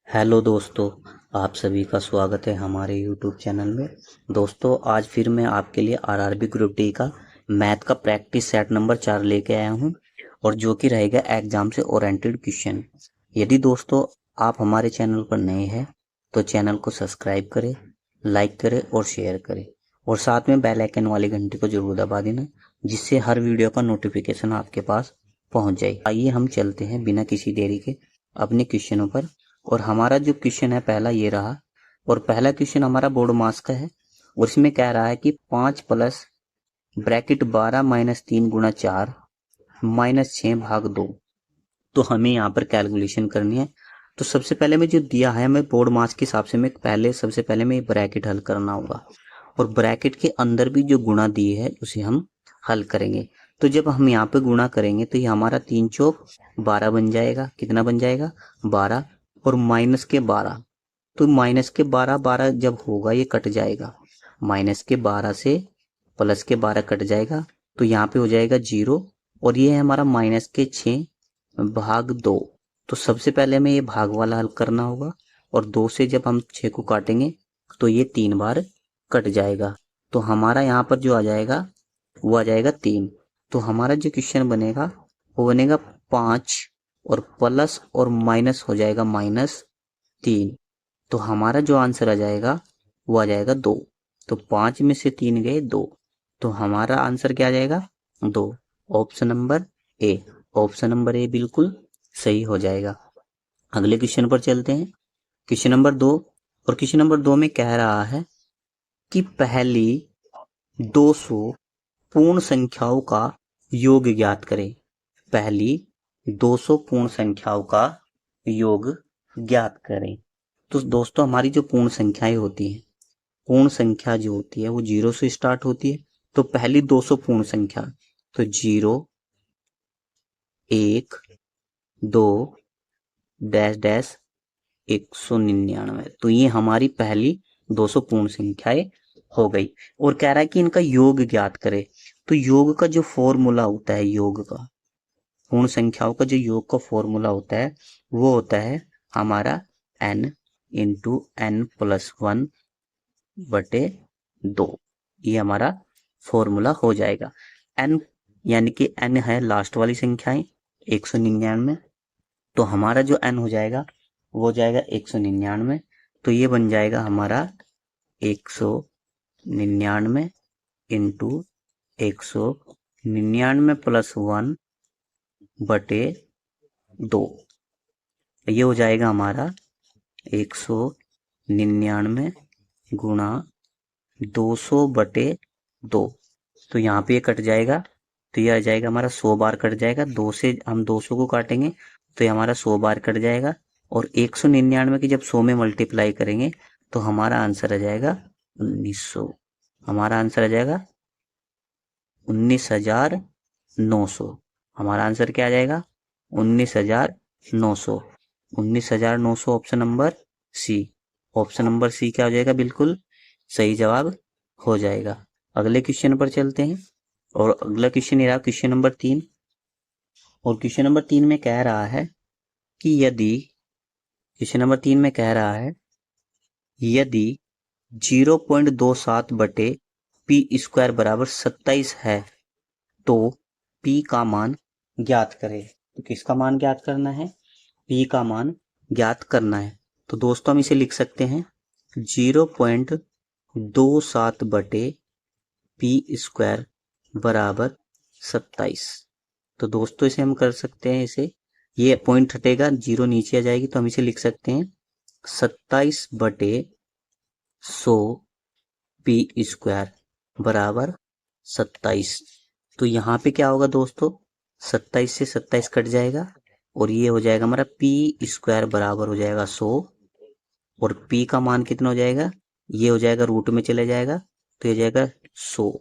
Hello दोस्तों, आप सभी का स्वागत है हमारे यूट्यूब चैनल में। दोस्तों, आज फिर मैं आपके लिए आरआरबी ग्रुप डी का मैथ का प्रैक्टिस सेट नंबर 4 लेके आया हूं और जो कि रहेगा एग्जाम से ओरिएंटेड क्वेश्चन। यदि दोस्तों आप हमारे चैनल पर नए हैं तो चैनल को सब्सक्राइब करें, लाइक करें और शेयर करें और साथ में बेल आइकन वाली घंटी को जरूर दबा देना, जिससे हर वीडियो का नोटिफिकेशन आपके पास पहुंच जाए। आइए हम चलते हैं बिना किसी देरी के अपने क्वेश्चनों पर। और हमारा जो क्वेश्चन है पहला ये रहा, और पहला क्वेश्चन हमारा बोर्ड मास का है और इसमें कह रहा है कि 5 प्लस ब्रैकेट 12 माइनस 3 गुणा 4 माइनस 6 भाग 2। तो हमें यहाँ पर कैलकुलेशन करनी है। तो सबसे पहले में जो दिया है हमें बोर्ड मास के हिसाब से में सबसे पहले में ब्रैकेट हल करना होगा और ब्रैकेट के अंदर भी जो गुणा दी है उसे हम हल करेंगे। तो जब हम यहाँ पे गुणा करेंगे तो ये हमारा 3 चौक 12 बन जाएगा। कितना बन जाएगा? 12। और माइनस के 12, तो माइनस के 12 12 जब होगा ये कट जाएगा। माइनस के 12 से प्लस के 12 कट जाएगा तो यहाँ पे हो जाएगा 0। और ये है हमारा माइनस के 6 भाग 2। तो सबसे पहले हमें ये भाग वाला हल करना होगा और 2 से जब हम 6 को काटेंगे तो ये 3 बार कट जाएगा। तो हमारा यहाँ पर जो आ जाएगा वो आ जाएगा 3। तो हमारा जो क्वेश्चन बनेगा वो बनेगा 5 और प्लस और माइनस हो जाएगा -3। तो हमारा जो आंसर आ जाएगा वो आ जाएगा 2। तो 5 में से 3 गए 2, तो हमारा आंसर क्या आ जाएगा? 2। Option number A. Option number A बिल्कुल सही हो जाएगा। अगले क्वेश्चन पर चलते हैं। Question number 2। और क्वेश्चन नंबर 2 में कह रहा है कि पहली 200 पूर्ण संख्याओं का योग ज्ञात करें। पहली 200 पूर्ण संख्याओं का योग ज्ञात करें। तो दोस्तों हमारी जो पूर्ण संख्याएं होती हैं, पूर्ण संख्या जो होती है वो 0 से स्टार्ट होती है। तो पहली 200 पूर्ण संख्या, तो 0 1 2 डैश डैश 199। तो ये हमारी पहली 200 पूर्ण संख्याएं हो गई। और कह रहा है कि इनका योग ज्ञात करे। तो योग का जो फॉर्मूला होता है, योग का, पूर्ण संख्याओं का जो योग का फॉर्मूला होता है वो होता है हमारा n इंटू n प्लस 1 बटे 2। ये हमारा फॉर्मूला हो जाएगा। n यानी कि n है लास्ट वाली संख्याएं 199। तो हमारा जो n हो जाएगा वो हो जाएगा 199। तो ये बन जाएगा हमारा 199 इंटू 199 प्लस 1 बटे 2। ये हो जाएगा हमारा 199 गुणा 200 बटे 2। तो यहाँ पे ये कट जाएगा, तो ये आ जाएगा हमारा 100 बार कट जाएगा। 2 से हम 200 को काटेंगे तो ये हमारा 100 बार कट जाएगा। और 199 की जब 100 में मल्टीप्लाई करेंगे तो हमारा आंसर आ जाएगा 1900। हमारा आंसर आ जाएगा 19,900। हमारा आंसर क्या आ जाएगा? 19,900। 19,900 option number C. Option number C क्या हो जाएगा? बिल्कुल सही जवाब हो जाएगा। अगले क्वेश्चन पर चलते हैं। और अगला क्वेश्चन ये रहा क्वेश्चन नंबर 3। और क्वेश्चन नंबर 3 में कह रहा है कि यदि 0.27 बटे पी स्क्वायर बराबर 27 है तो पी का मान ज्ञात करें। तो किसका मान ज्ञात करना है? पी का मान ज्ञात करना है। तो दोस्तों हम इसे लिख सकते हैं 0.27 बटे पी स्क्वायर बराबर 27। तो दोस्तों इसे हम कर सकते हैं, इसे ये पॉइंट हटेगा, 0 नीचे आ जाएगी, तो हम इसे लिख सकते हैं 27 बटे 100 पी स्क्वायर बराबर 27। तो यहाँ पे क्या होगा दोस्तों? 27 से 27 कट जाएगा और ये हो जाएगा हमारा पी स्क्वायर बराबर हो जाएगा 100। और पी का मान कितना हो जाएगा? ये हो जाएगा रूट में चले जाएगा तो ये जाएगा 100।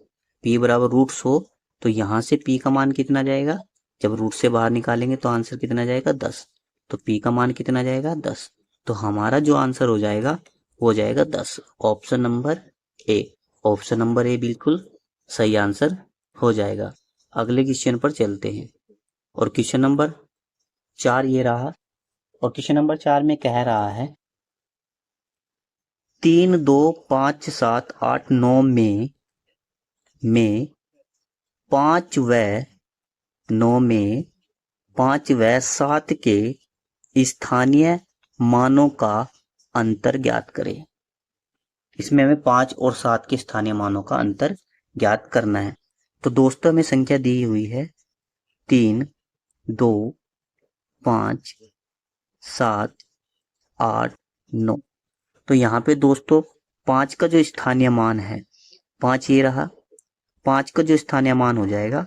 पी बराबर √100। तो यहाँ से पी का मान कितना जाएगा? जब रूट से बाहर निकालेंगे तो आंसर कितना जाएगा? 10। तो पी का मान कितना जाएगा? 10। तो हमारा जो आंसर हो जाएगा वो हो जाएगा 10। Option number A. Option number A बिल्कुल सही आंसर हो जाएगा। अगले क्वेश्चन पर चलते हैं। और क्वेश्चन नंबर 4 ये रहा। और क्वेश्चन नंबर 4 में कह रहा है 3, 2, 5, 7, 8, 9 में 5 व 9 में 5 व 7 के स्थानीय मानों का अंतर ज्ञात करें। इसमें हमें 5 और 7 के स्थानीय मानों का अंतर ज्ञात करना है। तो दोस्तों हमें संख्या दी हुई है 3, 2, 5, 7, 8, 9। तो यहाँ पे दोस्तों 5 का जो स्थानीय मान है 5 ये रहा, 5 का जो स्थानीय मान हो जाएगा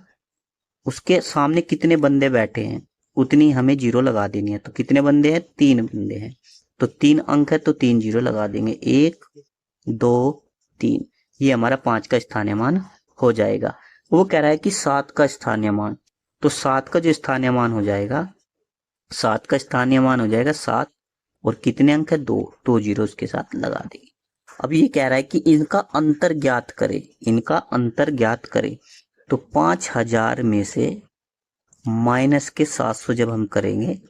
उसके सामने कितने बंदे बैठे हैं उतनी हमें 0 लगा देनी है। तो कितने बंदे हैं? 3 बंदे हैं। तो 3 अंक है तो 3 0 लगा देंगे। 1, 2, 3, ये हमारा 5 का स्थानीय मान हो जाएगा। वो कह रहा है कि 7 का स्थानीय मान, तो 7 का जो स्थानीय मान हो जाएगा 7 का स्थानीय मान हो जाएगा 7 और कितने अंक है? 2, 2 0 उसके साथ लगा देंगे। अब ये कह रहा है कि इनका अंतर ज्ञात करें, इनका अंतर ज्ञात करें। तो 5000 में से माइनस के 700 जब हम करेंगे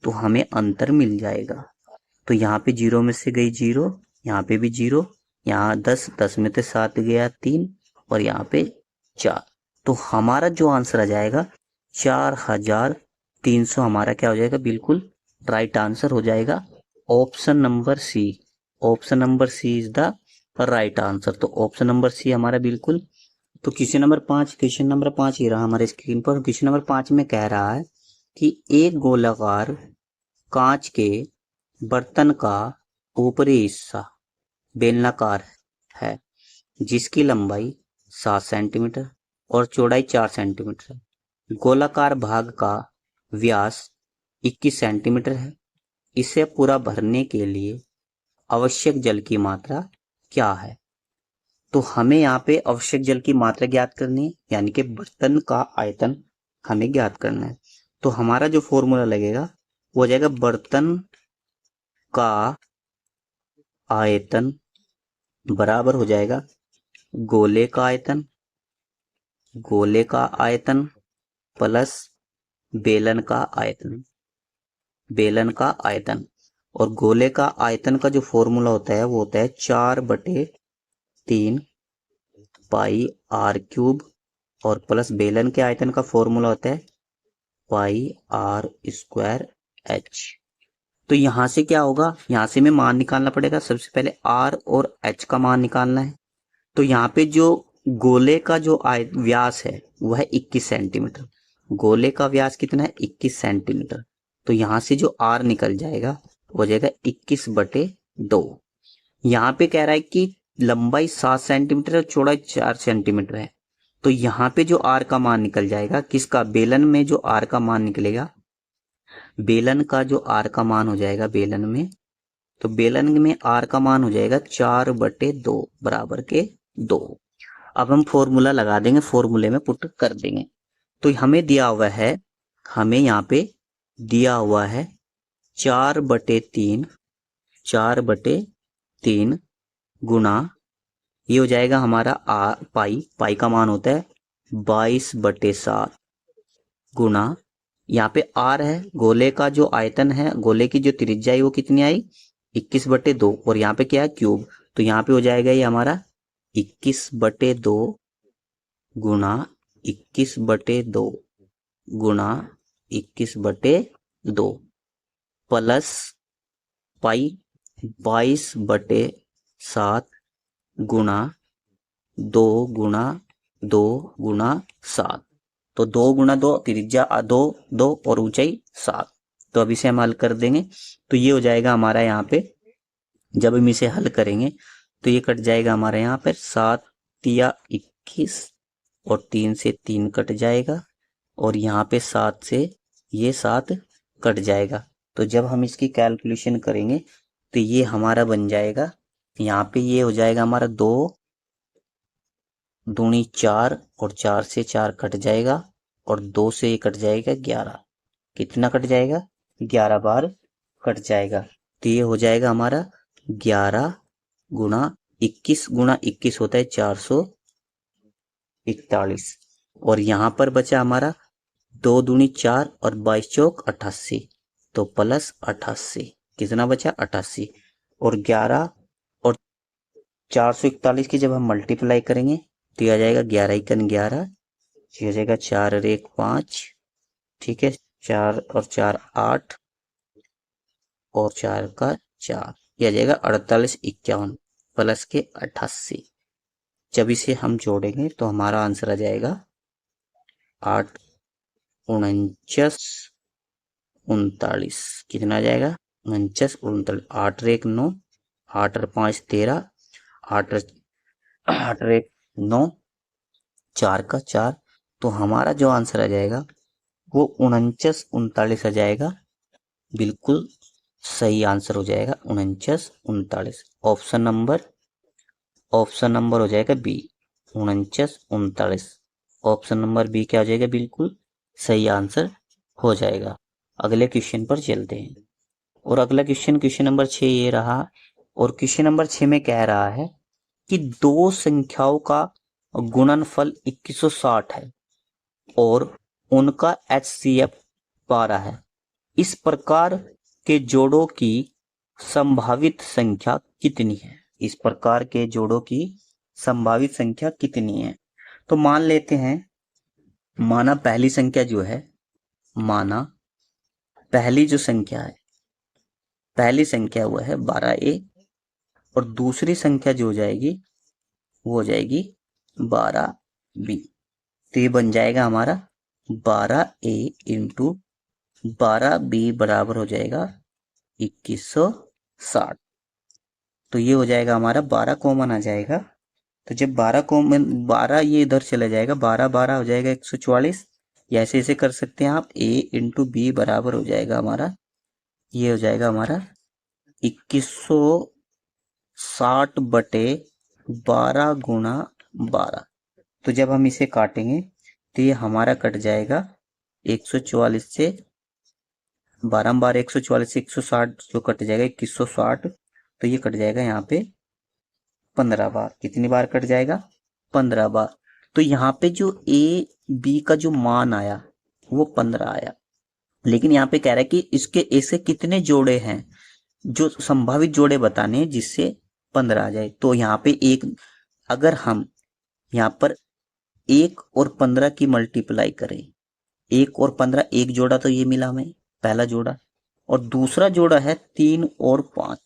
तो हमें अंतर मिल जाएगा। तो यहाँ पे 0 में से गई 0, यहाँ पे भी 0, यहाँ 10, 10 में से 7 गया 3 और यहाँ पे 4। तो हमारा जो आंसर आ जाएगा 4300 हमारा क्या हो जाएगा? बिल्कुल राइट आंसर हो जाएगा। Option number C, option number C is the right answer. तो ऑप्शन नंबर सी हमारा बिल्कुल। तो क्वेश्चन नंबर 5 ये रहा हमारे स्क्रीन पर। क्वेश्चन नंबर 5 में कह रहा है कि एक गोलाकार कांच के बर्तन का ऊपरी हिस्सा बेलनाकार है जिसकी लंबाई 7 सेंटीमीटर और चौड़ाई 4 सेंटीमीटर है। गोलाकार भाग का व्यास 21 सेंटीमीटर है। इसे पूरा भरने के लिए आवश्यक जल की मात्रा क्या है? तो हमें यहाँ पे आवश्यक जल की मात्रा ज्ञात करनी है, यानी कि बर्तन का आयतन हमें ज्ञात करना है। तो हमारा जो फॉर्मूला लगेगा वो हो जाएगा बर्तन का आयतन बराबर हो जाएगा गोले का आयतन, गोले का आयतन प्लस बेलन का आयतन, बेलन का आयतन। और गोले का आयतन का जो फॉर्मूला होता है वो होता है 4/3 पाई आर क्यूब और प्लस बेलन के आयतन का फॉर्मूला होता है पाई आर स्क्वायर एच। तो यहां से क्या होगा? यहां से हमें मान निकालना पड़ेगा। सबसे पहले आर और एच का मान निकालना है। तो यहाँ पे जो गोले का जो व्यास है वह है 21 सेंटीमीटर। गोले का व्यास कितना है? 21 सेंटीमीटर। तो यहां से जो आर निकल जाएगा हो जाएगा 21/2। यहाँ पे कह रहा है कि लंबाई 7 सेंटीमीटर और चौड़ाई 4 सेंटीमीटर है। तो यहाँ पे जो आर का मान निकल जाएगा किसका? बेलन में जो आर का मान निकलेगा, बेलन का जो आर का मान हो जाएगा बेलन में, तो बेलन में आर का मान हो जाएगा 4/2 बराबर के 2। अब हम फॉर्मूला लगा देंगे, फॉर्मूले में पुट कर देंगे। तो हमें दिया हुआ है, हमें यहाँ पे दिया हुआ है 4/3, 4/3 गुना ये हो जाएगा हमारा पाई का मान होता है 22/7 गुना यहाँ पे आर है, गोले का जो आयतन है, गोले की जो त्रिज्या है वो कितनी आई? 21/2 और यहाँ पे क्या है? क्यूब। तो यहाँ पे हो जाएगा ये हमारा 21/2 गुना 21/2 गुना 21/2 प्लस पाई 22/7 गुना 2 गुना 2 गुना 7। तो 2 गुना 2 त्रिज्या 2 2 और ऊंचाई 7। तो अब इसे हम हल कर देंगे। तो ये हो जाएगा हमारा यहाँ पे, जब हम इसे हल करेंगे तो ये कट जाएगा हमारे यहाँ पर 7 या 21 और 3 से 3 कट जाएगा और यहाँ पे 7 से ये 7 कट जाएगा। तो जब हम इसकी कैलकुलेशन करेंगे तो ये हमारा बन जाएगा, यहाँ पे ये हो जाएगा हमारा 2 दूनी 4 और 4 से 4 कट जाएगा और 2 से ये कट जाएगा 11। कितना कट जाएगा? 11 बार कट जाएगा। तो ये हो जाएगा हमारा 11 गुना 21 होता है 441 और यहाँ पर बचा हमारा 2 दूनी 4 और 22 चौक 88। तो प्लस 88, कितना बचा 88। और 11 और 441 की जब हम मल्टीप्लाई करेंगे तो यह आ जाएगा 11 एकन 11, ये हो जाएगा 4 और 1 5, ठीक है, 4 और 4 8 और 4 का 4, यह आ जाएगा 48 51 प्लस के 88। जब इसे हम जोड़ेंगे तो हमारा आंसर आ जाएगा 8 49 39, कितना आ जाएगा 49 39, 8 और 1 9, 8 और 5 13, 8 और 1 9, 4 का 4, तो हमारा जो आंसर आ जाएगा वो 49 39 आ जाएगा, बिल्कुल सही आंसर हो जाएगा 49 39। ऑप्शन नंबर हो जाएगा बी 49 39। ऑप्शन नंबर बी क्या हो जाएगा, बिल्कुल सही आंसर हो जाएगा। अगले क्वेश्चन पर चलते हैं। और अगला क्वेश्चन नंबर 6 ये रहा। और क्वेश्चन नंबर 6 में कह रहा है कि दो संख्याओं का गुणनफल 2160 है और उनका HCF 12 है। इस प्रकार के जोड़ों की संभावित संख्या कितनी है? इस प्रकार के जोड़ों की संभावित संख्या कितनी है? तो मान लेते हैं, माना पहली संख्या जो है, माना पहली जो संख्या है, पहली संख्या वो है 12A और दूसरी संख्या जो हो जाएगी वो हो जाएगी 12B। तो ये बन जाएगा हमारा 12A इंटू 12B बराबर हो जाएगा 2160। तो ये हो जाएगा हमारा 12 कॉमन आ जाएगा। तो जब 12 कॉमन, 12 ये इधर चला जाएगा, 12 12 हो जाएगा 144। या ऐसे ऐसे कर सकते हैं आप, A इंटू बी बराबर हो जाएगा हमारा, ये हो जाएगा हमारा 2160 बटे 12 गुणा 12। तो जब हम इसे काटेंगे तो ये हमारा कट जाएगा 144 से, 12 बार 144 से 160 जो कट जाएगा 2160, तो ये कट जाएगा यहाँ पे 15 बार। कितनी बार कट जाएगा? 15 बार। तो यहाँ पे जो ए बी का जो मान आया वो 15 आया, लेकिन यहाँ पे कह रहा है कि इसके ऐसे कितने जोड़े हैं, जो संभावित जोड़े बताने हैं जिससे 15 आ जाए। तो यहाँ पे एक, अगर हम यहाँ पर 1 और 15 की मल्टीप्लाई करें, 1 और 15, एक जोड़ा तो ये मिला हमें पहला जोड़ा, और दूसरा जोड़ा है 3 और 5,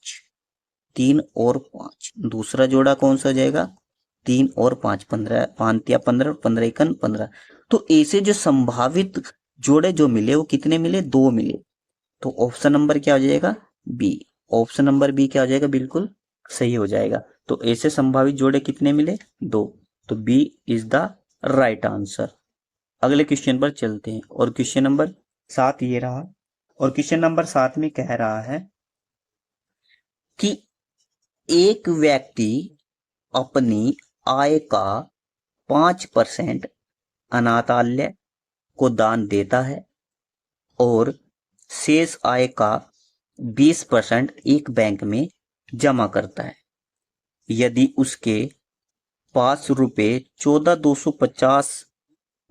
3 और 5, दूसरा जोड़ा कौन सा हो जाएगा? 3 और 5, 15, 5 या 15, 15 एकन 15। तो ऐसे जो संभावित जोड़े जो मिले वो कितने मिले? 2 मिले। तो ऑप्शन नंबर क्या हो जाएगा? बी। ऑप्शन नंबर बी क्या हो जाएगा? बिल्कुल सही हो जाएगा। तो ऐसे संभावित जोड़े कितने मिले? 2। तो B is the right answer. अगले क्वेश्चन पर चलते हैं। और क्वेश्चन नंबर 7 ये रहा। और क्वेश्चन नंबर 7 में कह रहा है कि एक व्यक्ति अपनी आय का 5% अनाथालय को दान देता है और शेष आय का 20% एक बैंक में जमा करता है। यदि उसके पास रुपए 14,250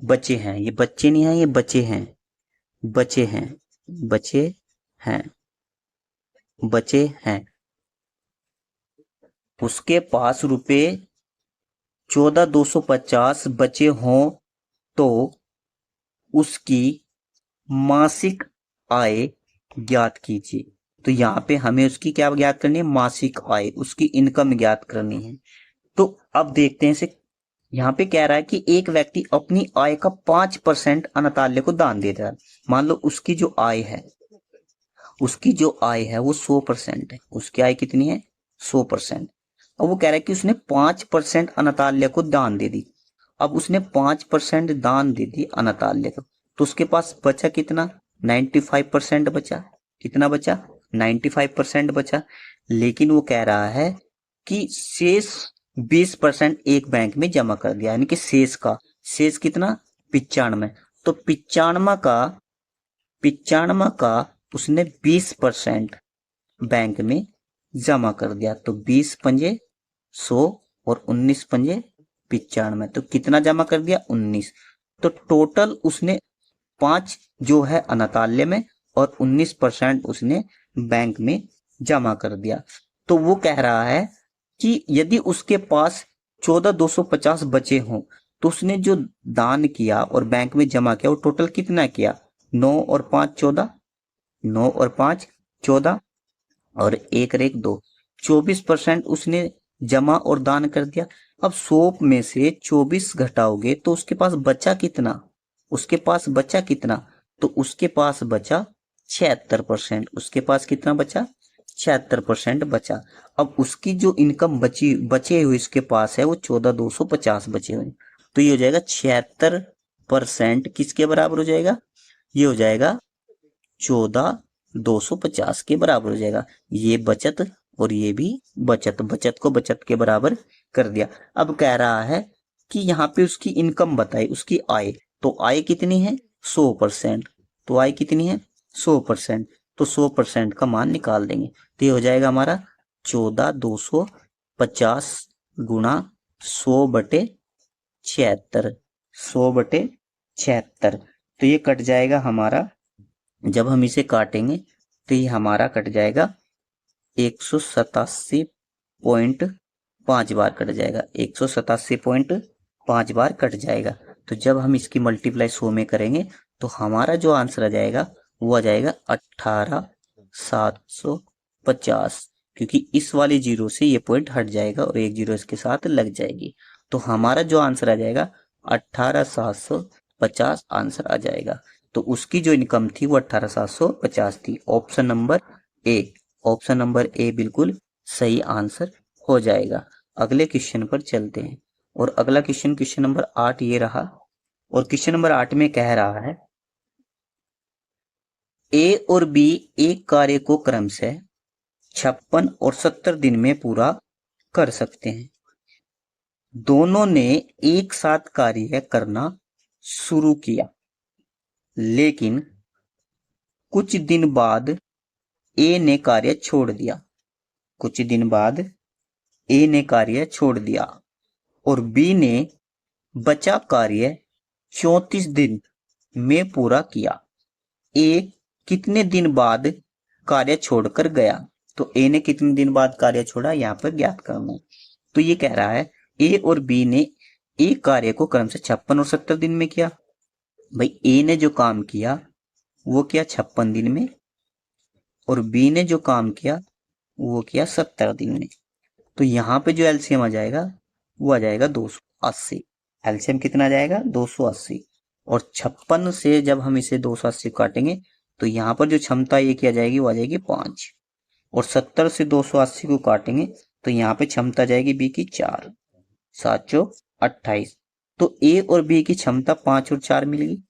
बचे हैं, ये बच्चे नहीं हैं, ये बचे हैं, बचे हैं, बचे हैं, बचे हैं, उसके पास रुपए 14,250 बचे हों तो उसकी मासिक आय ज्ञात कीजिए। तो यहाँ पे हमें उसकी क्या ज्ञात करनी है? मासिक आय, उसकी इनकम ज्ञात करनी है। तो अब देखते हैं इसे। यहाँ पे कह रहा है कि एक व्यक्ति अपनी आय का 5% अनाथालय को दान देता है। मान लो उसकी जो आय है, उसकी जो आय है वो 100% है। उसकी आय कितनी है? 100%। अब वो कह रहा है कि उसने 5% अनाथालय को दान दे दी। अब उसने 5% दान दे दी अनाथालय को, तो उसके पास बचा कितना? 95% बचा। कितना बचा? 95% बचा। लेकिन वो कह रहा है कि शेष 20% एक बैंक में जमा कर दिया, यानी कि शेष का, शेष कितना? 95। तो 95 का उसने 20% बैंक में जमा कर दिया। तो 20 पंजे 100 और 19 पंजे 95, तो कितना जमा कर दिया? 19। तो टोटल उसने 5 जो है अनाथालय में और 19% उसने बैंक में जमा कर दिया। तो वो कह रहा है कि यदि उसके पास 14,250 बचे हों तो उसने जो दान किया और बैंक में जमा किया वो टोटल कितना किया? 9 और 5 14, 9 और 5 14 और एक रेख 2, 24% उसने जमा और दान कर दिया। अब 100 में से 24 घटाओगे तो उसके पास बचा कितना? उसके पास बचा कितना? तो उसके पास बचा 76%। उसके पास कितना बचा? 76% बचा। अब उसकी जो इनकम बचे हुए इसके पास है वो 14,250 बचे हुए। तो ये हो जाएगा 76% किसके बराबर हो जाएगा? ये हो जाएगा 14,250 के बराबर हो जाएगा। ये बचत और ये भी बचत, बचत को बचत के बराबर कर दिया। अब कह रहा है कि यहाँ पे उसकी इनकम बताई, उसकी आय। तो आय कितनी है? 100%। तो आय कितनी है? 100%। तो 100% का मान निकाल देंगे तो ये हो जाएगा हमारा 14,250 गुणा 100/76। 100/76 तो ये कट जाएगा हमारा। जब हम इसे काटेंगे तो ये हमारा कट जाएगा 187.5 बार कट जाएगा। 187.5 बार कट जाएगा। तो जब हम इसकी मल्टीप्लाई 100 में करेंगे तो हमारा जो आंसर आ जाएगा वो आ जाएगा 18,750, क्योंकि इस वाले जीरो से ये पॉइंट हट जाएगा और एक जीरो इसके साथ लग जाएगी। तो हमारा जो आंसर आ जाएगा 18,750 आंसर आ जाएगा। तो उसकी जो इनकम थी वो 18,750 थी। Option number A, option number A बिल्कुल सही आंसर हो जाएगा। अगले क्वेश्चन पर चलते हैं और अगला क्वेश्चन नंबर 8 ये रहा। और क्वेश्चन नंबर 8 में कह रहा है ए और बी एक कार्य को क्रमशः 56 और 70 दिन में पूरा कर सकते हैं। दोनों ने एक साथ कार्य करना शुरू किया, लेकिन कुछ दिन बाद ए ने कार्य छोड़ दिया। कुछ दिन बाद ए ने कार्य छोड़ दिया और बी ने बचा कार्य 34 दिन में पूरा किया। ए कितने दिन बाद कार्य छोड़कर गया? तो ए ने कितने दिन बाद कार्य छोड़ा, यहां पर ज्ञात करना है। तो ये कह रहा है ए और बी ने एक कार्य को क्रम से 56 और 70 दिन में किया। भाई ए ने जो काम किया वो किया 56 दिन में और बी ने जो काम किया वो किया 70 दिन में। तो यहाँ पे जो एलसीएम आ जाएगा वो आ जाएगा 280। एलसीएम कितना आ जाएगा? 280। और 56 से जब हम इसे 280 काटेंगे तो यहाँ पर जो क्षमता ये की आ जाएगी वो आ जाएगी 5। और 70 से 280 को काटेंगे तो यहाँ पे क्षमता जाएगी बी की 4, 7 चौक 28। तो ए और बी की क्षमता 5 और 4 मिल गई।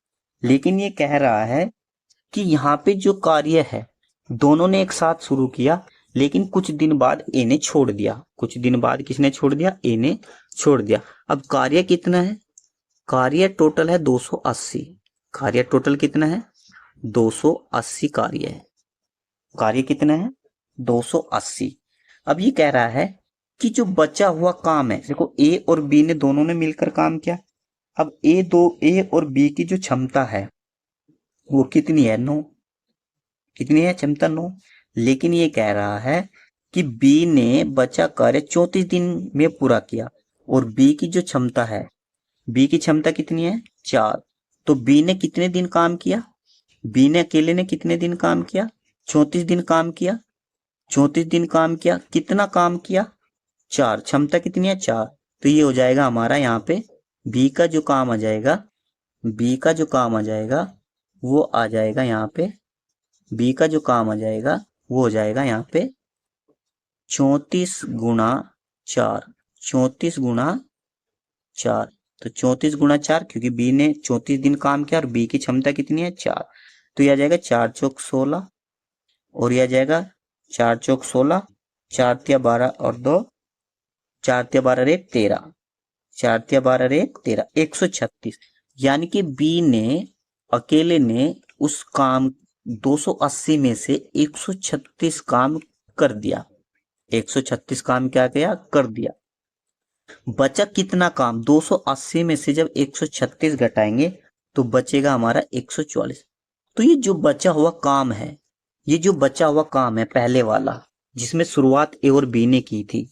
लेकिन ये कह रहा है कि यहाँ पे जो कार्य है दोनों ने एक साथ शुरू किया, लेकिन कुछ दिन बाद ए ने छोड़ दिया। कुछ दिन बाद किसने छोड़ दिया? ए ने छोड़ दिया। अब कार्य कितना है? कार्य टोटल है 280। कार्य टोटल कितना है? 280 कार्य है। कार्य कितना है? 280। अब ये कह रहा है कि जो बचा हुआ काम है, देखो ए और बी ने दोनों ने मिलकर काम किया। अब ए और बी की जो क्षमता है वो कितनी है? 9। कितनी है क्षमता? 9। लेकिन ये कह रहा है कि बी ने बचा कार्य 34 दिन में पूरा किया और बी की जो क्षमता है, बी की क्षमता कितनी है? 4। तो बी ने कितने दिन काम किया? बी ने अकेले ने कितने दिन काम किया? 34 दिन काम किया। 34 दिन काम किया। कितना काम किया? 4। क्षमता कितनी है? 4। तो ये हो जाएगा हमारा यहाँ पे बी का जो काम आ जाएगा, बी का जो काम आ जाएगा वो आ जाएगा यहाँ पे, बी का जो काम आ जाएगा वो हो जाएगा यहाँ पे 34 गुणा 4। 34 गुणा 4। तो 34 गुणा 4, क्योंकि बी ने 34 दिन काम किया और बी की क्षमता कितनी है? 4। तो यह आ जाएगा 4 चौक 16 और यह आ जाएगा 4 चौक 16, 4 तिया 12 और 2, 4 तिया 12 एक 13, 4 तिया 12 एक 13, 136। यानी कि बी ने अकेले ने उस काम 280 में से 136 काम कर दिया। 136 काम क्या किया? कर दिया। बचा कितना काम? 280 में से जब 136 घटाएंगे तो बचेगा हमारा 144। तो ये जो बचा हुआ काम है, ये जो बचा हुआ काम है पहले वाला, जिसमें शुरुआत ए और बी ने की थी,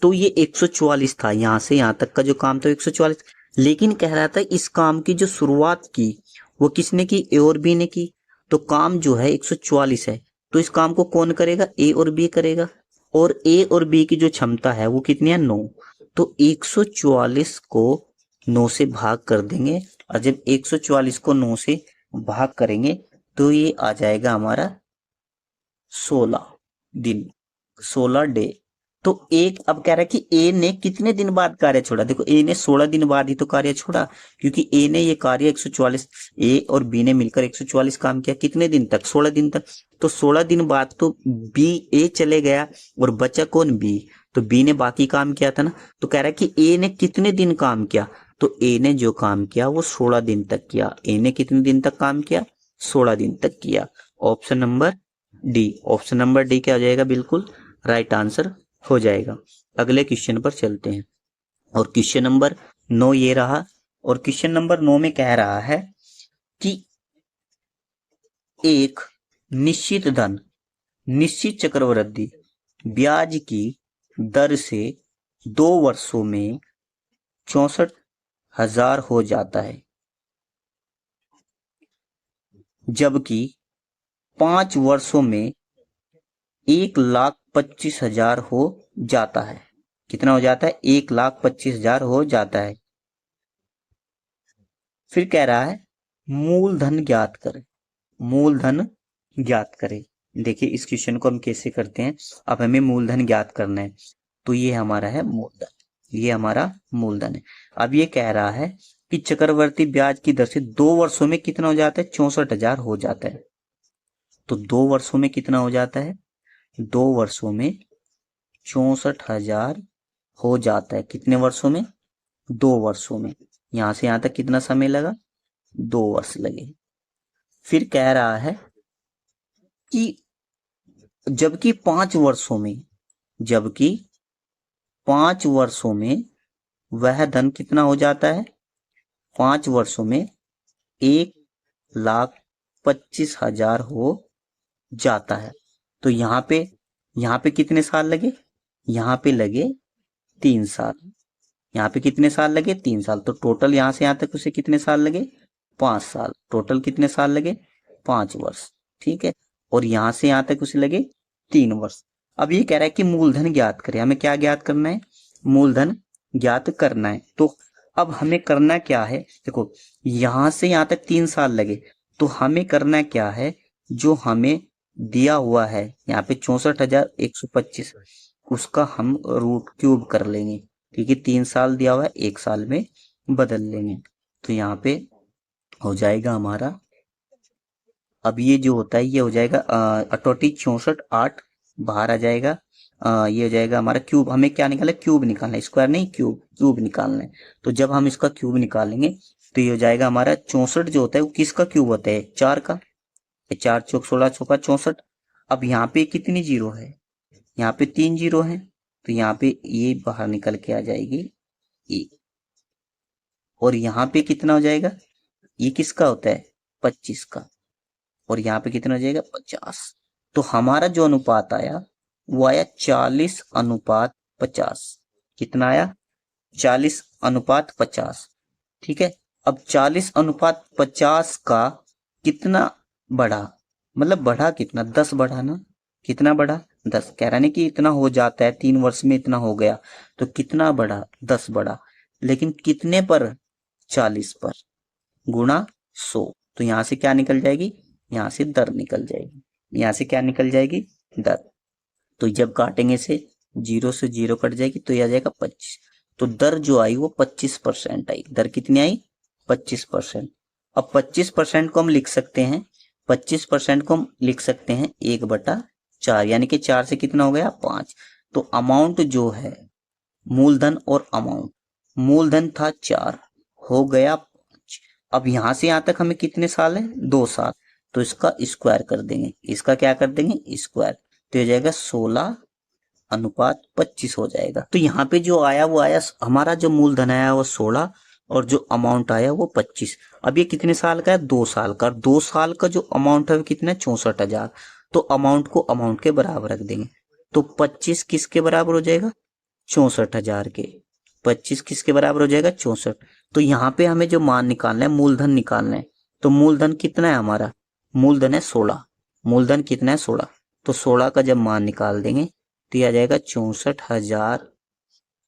तो ये 144 था। यहां से यहां तक का जो काम था 144, लेकिन कह रहा था इस काम की जो शुरुआत की वो किसने की, ए और बी ने की। तो काम जो है 144 है, तो इस काम को कौन करेगा, ए और बी करेगा। और ए और बी की जो क्षमता है वो कितनी है, 9। तो 144 को 9 से भाग कर देंगे, और जब 144 को 9 से भाग करेंगे तो ये आ जाएगा हमारा 16 दिन, 16 डे। तो एक अब कह रहा है कि ए ने कितने दिन बाद कार्य छोड़ा। देखो ए ने 16 दिन बाद ही तो कार्य छोड़ा, क्योंकि ए ने ये कार्य 144, ए और बी ने मिलकर 144 काम किया। कितने दिन तक, 16 दिन तक। तो 16 दिन बाद तो बी, ए चले गया और बचा कौन, बी। तो बी ने बाकी काम किया था ना। तो कह रहा है कि ए ने कितने दिन काम किया, तो ए ने जो काम किया वो 16 दिन तक किया। ए ने कितने दिन तक काम किया, 16 दिन तक किया। Option number D, option number D क्या हो जाएगा, बिल्कुल राइट आंसर हो जाएगा। अगले क्वेश्चन पर चलते हैं, और क्वेश्चन नंबर 9 ये रहा। और क्वेश्चन नंबर 9 में कह रहा है कि एक निश्चित धन, निश्चित चक्रवृद्धि ब्याज की दर से 2 वर्षों में 64,000 हो जाता है, जबकि 5 वर्षों में 1,25,000 हो जाता है। कितना हो जाता है, 1,25,000 हो जाता है। फिर कह रहा है मूलधन ज्ञात करें, मूलधन ज्ञात करें। देखिए इस क्वेश्चन को हम कैसे करते हैं। अब हमें मूलधन ज्ञात करना है, तो ये हमारा है मूलधन, ये हमारा मूलधन है। अब ये कह रहा है कि चक्रवर्ती ब्याज की दर से 2 वर्षों में कितना हो जाता है, 64,000 हो जाता है। तो 2 वर्षों में कितना हो जाता है, 2 वर्षों में 64,000 हो जाता है। कितने वर्षों में, 2 वर्षों में। यहां से यहां तक कितना समय लगा, 2 वर्ष लगे। फिर कह रहा है कि जबकि 5 वर्षों में, जबकि 5 वर्षों में वह धन कितना हो जाता है, 5 वर्षों में 1,25,000 हो जाता है। तो यहाँ पे कितने साल लगे, यहाँ पे लगे 3 साल। यहाँ पे कितने साल लगे, 3 साल। तो टोटल यहां से यहां तक उसे कितने साल लगे, 5 साल। टोटल कितने साल लगे, 5 वर्ष। ठीक है, और यहां से यहां तक उसे लगे 3 वर्ष। अब ये कह रहा है कि मूलधन ज्ञात करें। हमें क्या ज्ञात करना है, मूलधन ज्ञात करना है। तो अब हमें करना क्या है, देखो यहां से यहां तक 3 साल लगे, तो हमें करना क्या है, जो हमें दिया हुआ है यहाँ पे 64,125, उसका हम रूट क्यूब कर लेंगे, क्योंकि 3 साल दिया हुआ है, 1 साल में बदल लेंगे। तो यहाँ पे हो जाएगा हमारा, अब ये जो होता है ये हो जाएगा 64,8 बाहर आ जाएगा। ये हो जाएगा हमारा क्यूब। हमें क्या निकालना है, क्यूब निकालना है, स्क्वायर नहीं, क्यूब, क्यूब निकालना है। तो जब हम इसका क्यूब निकालेंगे तो ये हो जाएगा हमारा 64 जो होता है वो किसका क्यूब होता है, 4 का। 4 चौक 16 चौका 64। अब यहाँ पे कितनी जीरो है, यहाँ पे 3 जीरो है, तो यहाँ पे ये बाहर निकल के आ जाएगी ये। और यहाँ पे कितना हो जाएगा, ये किसका होता है, 25 का। और यहाँ पे कितना हो जाएगा, 50। तो हमारा जो अनुपात आया वो आया 40:50। कितना आया, 40:50। ठीक है, अब 40:50 का कितना बढ़ा, मतलब बढ़ा कितना, 10 बढ़ा ना। कितना बढ़ा, 10। कह रहा नहीं कि इतना हो जाता है, 3 वर्ष में इतना हो गया, तो कितना बढ़ा, 10 बढ़ा। लेकिन कितने पर, 40 पर, गुणा 100। तो यहां से क्या निकल जाएगी, यहां से दर निकल जाएगी। यहां से क्या निकल जाएगी, दर। तो जब काटेंगे से 0 से 0 कट जाएगी, तो यह आ जाएगा 25। तो दर जो आई वो 25% आई। दर कितनी आई, 25%। अब 25% को हम लिख सकते हैं, 25% को हम लिख सकते हैं 1/4, यानी कि 4 से कितना हो गया, 5। तो अमाउंट जो है, मूलधन और अमाउंट, मूलधन था 4, हो गया 5। अब यहां से यहां तक हमें कितने साल है, 2 साल। तो इसका स्क्वायर कर देंगे, इसका क्या कर देंगे, स्क्वायर। तो हो जाएगा 16:25 हो जाएगा। तो यहाँ पे जो आया वो आया, हमारा जो मूलधन आया वो 16, और जो अमाउंट आया वो 25। अब ये कितने साल का है? 2 साल का। 2 साल का जो अमाउंट है वो कितना है? 64,000। तो अमाउंट को अमाउंट के बराबर रख देंगे। तो 25 किसके बराबर हो जाएगा? 64,000 के। 25 किसके बराबर हो जाएगा? 64। तो यहाँ पे हमें जो मान निकालना है, मूलधन निकालना है। तो मूलधन कितना है हमारा? मूलधन है 16। मूलधन कितना है? 16। तो 16 का जब मान निकाल देंगे तो ये आ जाएगा 64,000।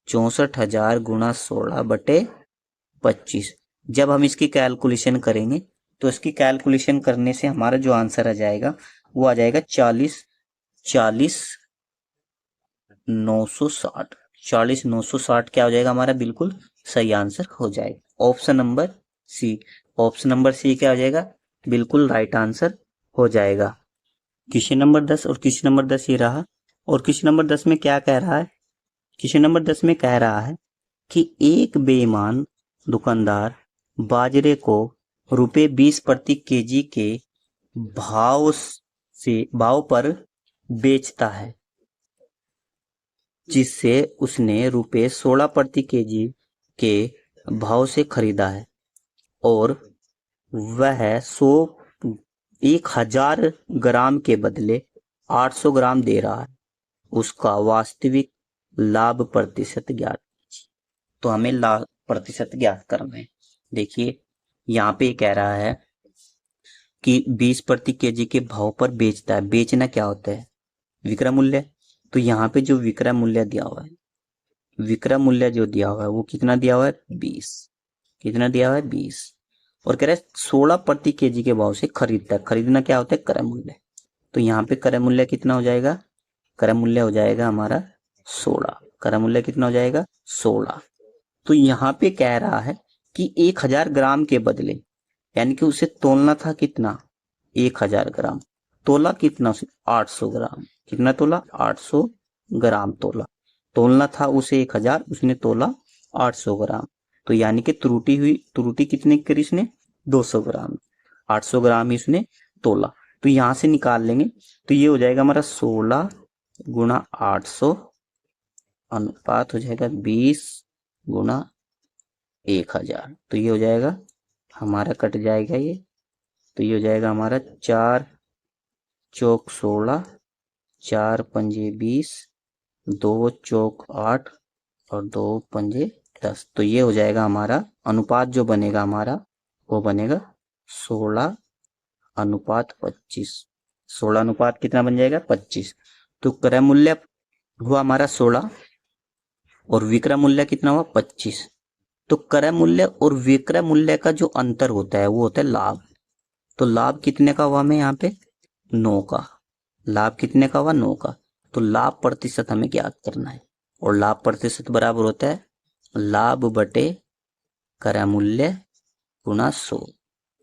64,000 गुणा 16/25। जब हम इसकी कैलकुलेशन करेंगे तो इसकी कैलकुलेशन करने से हमारा जो आंसर आ जाएगा वो आ जाएगा 40,960। 40,960 क्या हो जाएगा हमारा? बिल्कुल सही आंसर हो जाएगा। Option number C. Option number C क्या हो जाएगा? बिल्कुल राइट आंसर हो जाएगा। क्वेश्चन नंबर 10 और क्वेश्चन नंबर 10 ये रहा। और क्वेश्चन नंबर 10 में क्या कह रहा है? क्वेश्चन नंबर 10 में कह रहा है कि एक बेईमान दुकानदार बाजरे को ₹20 प्रति केजी के भाव पर बेचता है, जिससे उसने ₹16 प्रति केजी के भाव से खरीदा है, और वह 1,000 ग्राम के बदले 800 ग्राम दे रहा है। उसका वास्तविक लाभ प्रतिशत ज्ञात कीजिए। तो हमें लाभ प्रतिशत ज्ञात करना है। देखिए यहाँ पे कह रहा है कि 20 प्रति केजी के भाव पर बेचता है। बेचना क्या होता है? विक्रय मूल्य। तो यहाँ पे जो विक्रय मूल्य दिया हुआ है, विक्रय मूल्य जो दिया हुआ है वो कितना दिया हुआ है? 20। कितना दिया हुआ है? 20। और कह रहा है 16 प्रति केजी के भाव से खरीदता है। खरीदना क्या होता है? क्रय मूल्य। तो यहाँ पे क्रय मूल्य कितना हो जाएगा? क्रय मूल्य हो जाएगा हमारा 16। क्रय मूल्य कितना हो जाएगा? 16। तो यहाँ पे कह रहा है कि 1,000 ग्राम के बदले, यानी कि उसे तोलना था कितना? 1,000 ग्राम। तोला कितना उसे? 800 ग्राम। कितना तोला? 800 ग्राम तोला। तोलना था उसे 1,000, उसने तोला 800 ग्राम। तो यानी कि त्रुटि कितने करी इसने? 200 ग्राम। 800 ग्राम ही उसने तोला। तो यहां से निकाल लेंगे तो ये हो जाएगा हमारा 16 गुणा 800 अनुपात हो जाएगा 20 गुणा 1,000। तो ये हो जाएगा हमारा, कट जाएगा ये। तो ये हो जाएगा हमारा 4 चौक 16, 4 पंजे 20, 2 चौक 8 और 2 पंजे 10। तो ये हो जाएगा हमारा अनुपात जो बनेगा हमारा वो बनेगा 16 अनुपात 25। 16 अनुपात कितना बन जाएगा? 25। तो क्रय मूल्य हुआ हमारा 16 और विक्रय मूल्य कितना हुआ? 25। तो क्रय मूल्य और विक्रय मूल्य का जो अंतर होता है वो होता है लाभ। तो लाभ कितने का हुआ हमें यहाँ पे? 9 का। लाभ कितने का हुआ? 9 का। तो लाभ प्रतिशत हमें ज्ञात करना है, और लाभ प्रतिशत बराबर होता है लाभ बटे क्रय मूल्य गुणा 100।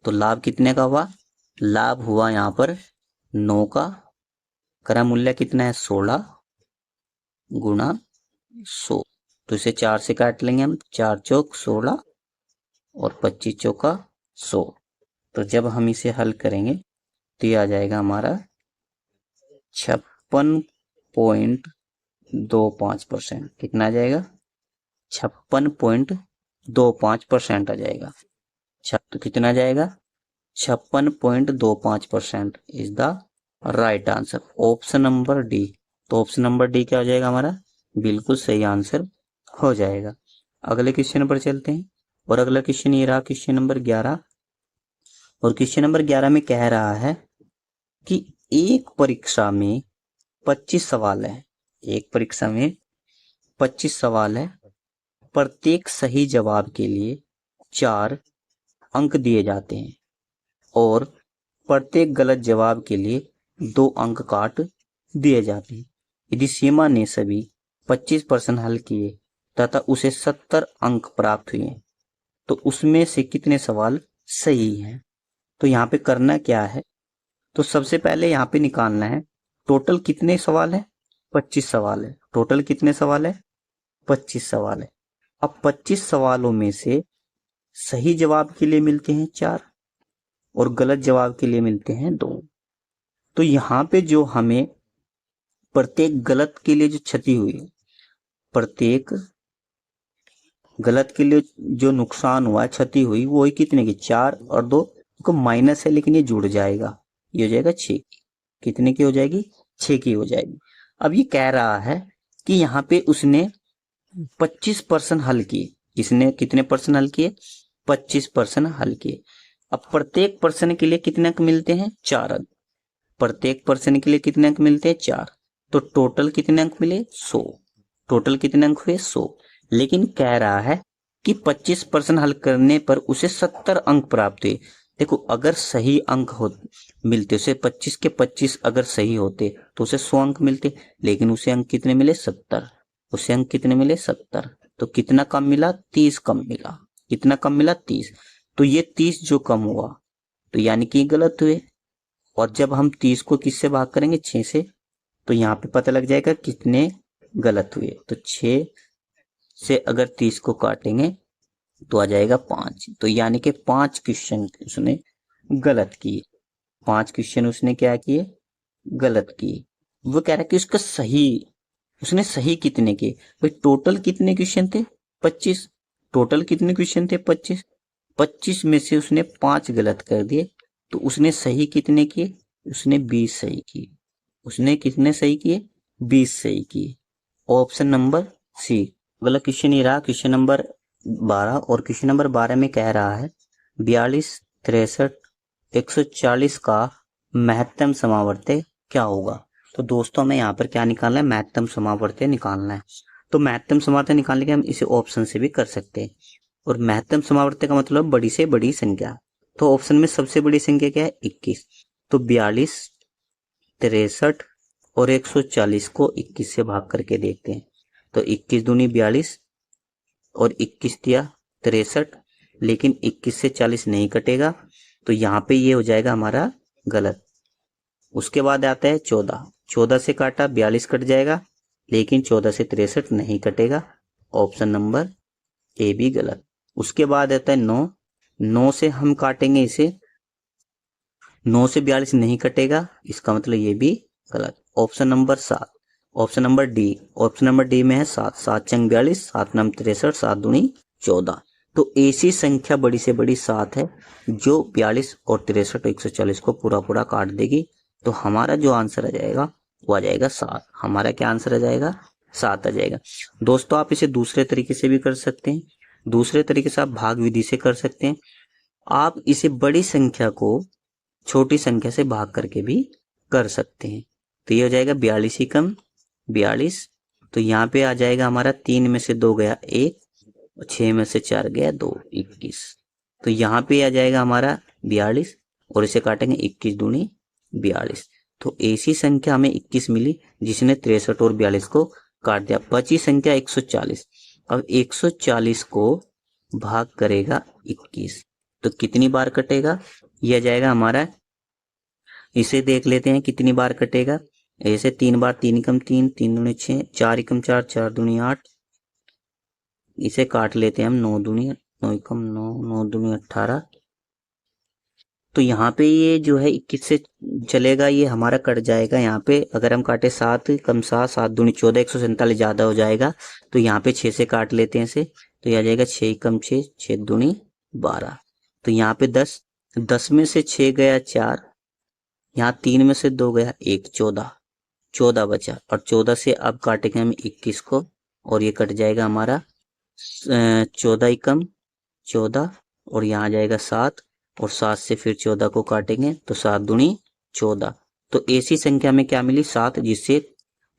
तो लाभ कितने का हुआ? लाभ हुआ यहाँ पर 9 का। क्रय मूल्य कितना है? 16 गुणा 100। तो इसे 4 से काट लेंगे हम। 4 चौक 16 और 25 चौका 100। तो जब हम इसे हल करेंगे तो ये आ जाएगा हमारा 56.25%। कितना आ जाएगा? 56.25% आ जाएगा। तो कितना आ जाएगा? 56.25% is the right answer. Option number D. तो ऑप्शन नंबर डी क्या हो जाएगा हमारा? बिल्कुल सही आंसर हो जाएगा। अगले क्वेश्चन पर चलते हैं। और अगला क्वेश्चन ये रहा, क्वेश्चन नंबर 11। और क्वेश्चन नंबर 11 में कह रहा है कि एक परीक्षा में 25 सवाल है। एक परीक्षा में 25 सवाल है। प्रत्येक सही जवाब के लिए 4 अंक दिए जाते हैं, और प्रत्येक गलत जवाब के लिए 2 अंक काट दिए जाते हैं। यदि सीमा ने सभी 25 प्रश्न हल किए तथा उसे 70 अंक प्राप्त हुए तो उसमें से कितने सवाल सही हैं? तो यहाँ पे करना क्या है? तो सबसे पहले यहाँ पे निकालना है टोटल कितने सवाल है? 25 सवाल है। टोटल कितने सवाल है? 25 सवाल है। अब 25 सवालों में से सही जवाब के लिए मिलते हैं 4 और गलत जवाब के लिए मिलते हैं 2। तो यहाँ पे जो हमें प्रत्येक गलत के लिए जो क्षति हुई, प्रत्येक गलत के लिए जो नुकसान हुआ, क्षति हुई, वो ही कितने की 4 और 2 को माइनस है लेकिन ये जुड़ जाएगा, ये हो जाएगा 6 की। कितने की हो जाएगी? 6 की हो जाएगी। अब ये कह रहा है कि यहाँ पे उसने 25% हल किए। इसने कितने परसेंट हल किए? 25% हल किए। अब प्रत्येक पर्सन के लिए कितने अंक मिलते हैं? 4 अंक। प्रत्येक पर्सन के लिए कितने अंक मिलते हैं? 4। तो टोटल कितने अंक मिले? 100। टोटल कितने अंक हुए? 100। लेकिन कह रहा है कि 25% हल करने पर उसे 70 अंक प्राप्त हुए। देखो, अगर सही अंक हो मिलते, उसे 25 के 25 अगर सही होते तो उसे 100 अंक मिलते, लेकिन उसे अंक कितने मिले? 70। उसे अंक कितने मिले? 70। तो कितना कम मिला? 30 कम मिला। कितना कम मिला? 30। तो ये 30 जो कम हुआ तो यानी कि गलत हुए। और जब हम 30 को किससे भाग करेंगे? 6 से, तो यहाँ पे पता लग जाएगा कितने गलत हुए। तो 6 से अगर 30 को काटेंगे तो आ जाएगा 5। तो यानी कि 5 क्वेश्चन उसने गलत किए। 5 क्वेश्चन उसने क्या किए? गलत किए। वो कह रहा है कि उसका सही, उसने सही कितने किए? भाई टोटल कितने क्वेश्चन थे? 25। टोटल कितने क्वेश्चन थे? 25। 25 में से उसने 5 गलत कर दिए, तो उसने सही कितने किए? उसने 20 सही किए। उसने कितने सही किए? 20 सही किए। Option number C. अगला क्वेश्चन ये रहा, क्वेश्चन नंबर 12। और क्वेश्चन नंबर 12 में कह रहा है 42, 63, 140 का महत्तम समावर्त्य क्या होगा? तो दोस्तों हमें यहाँ पर क्या निकालना है? महत्तम समावर्त्य निकालना है। तो महत्तम समावर्त्य निकालने के हम इसे ऑप्शन से भी कर सकते हैं। और महत्तम समावर्त्य का मतलब बड़ी से बड़ी संख्या। तो ऑप्शन में सबसे बड़ी संख्या क्या है? 21। तो 42, 63 और 140 को 21 से भाग करके देखते हैं। तो 21 दूनी 42 और 21 दिया 63, लेकिन 21 से 40 नहीं कटेगा, तो यहाँ पे ये हो जाएगा हमारा गलत। उसके बाद आता है 14। 14 से काटा 42 कट जाएगा, लेकिन 14 से 63 नहीं कटेगा। ऑप्शन नंबर ए भी गलत। उसके बाद आता है 9। 9 से हम काटेंगे इसे, 9 से 42 नहीं कटेगा, इसका मतलब ये भी गलत। Option number 7। Option number D. Option number D में है 7। 7 चंग 42, 7 नम 63, 7 दूनी 14। तो ऐसी संख्या बड़ी से बड़ी 7 है जो 42 और 63 और 140 को पूरा पूरा काट देगी। तो हमारा जो आंसर आ जाएगा वो आ जाएगा 7। हमारा क्या आंसर आ जाएगा? 7 आ जाएगा। दोस्तों आप इसे दूसरे तरीके से भी कर सकते हैं। दूसरे तरीके से आप भाग विधि से कर सकते हैं। आप इसे बड़ी संख्या को छोटी संख्या से भाग करके भी कर सकते हैं। तो ये हो जाएगा 42 ही कम 42। तो यहाँ पे आ जाएगा हमारा 3 में से 2 गया 1 और 6 में से 4 गया 2, 21। तो यहाँ पे आ जाएगा हमारा 42 और इसे काटेंगे 21 दूनी 42। तो ऐसी संख्या हमें 21 मिली जिसने 63 और 42 को काट दिया। बची संख्या 140। अब 140 को भाग करेगा 21 तो कितनी बार कटेगा? यह जाएगा हमारा, इसे देख लेते हैं कितनी बार कटेगा। ऐसे 3 बार, 3 एकम 3, 3 दूनी 6, 4 एकम 4, 4 दूनी 8। इसे काट लेते हैं हम 9 दूनी 9 एकम 9, 9 दूनी 18। तो यहाँ पे ये जो है 21 से चलेगा, ये हमारा कट जाएगा। यहाँ पे अगर हम काटे 7 कम 7, 7 दूनी 14, 147 ज्यादा हो जाएगा। तो यहाँ पे 6 से काट लेते हैं इसे, तो यह आ जाएगा 6 कम 6, 6 दूनी 12। तो यहाँ पे 10, 10 में से 6 गया 4, यहाँ 3 में से 2 गया 1, 14, 14 बचा। और 14 से अब काटेंगे हम 21 को और ये कट जाएगा हमारा 14 एकम 14 और यहाँ आ जाएगा 7 और 7 से फिर 14 को काटेंगे तो 7 दूनी 14। तो ऐसी संख्या में क्या मिली? 7, जिससे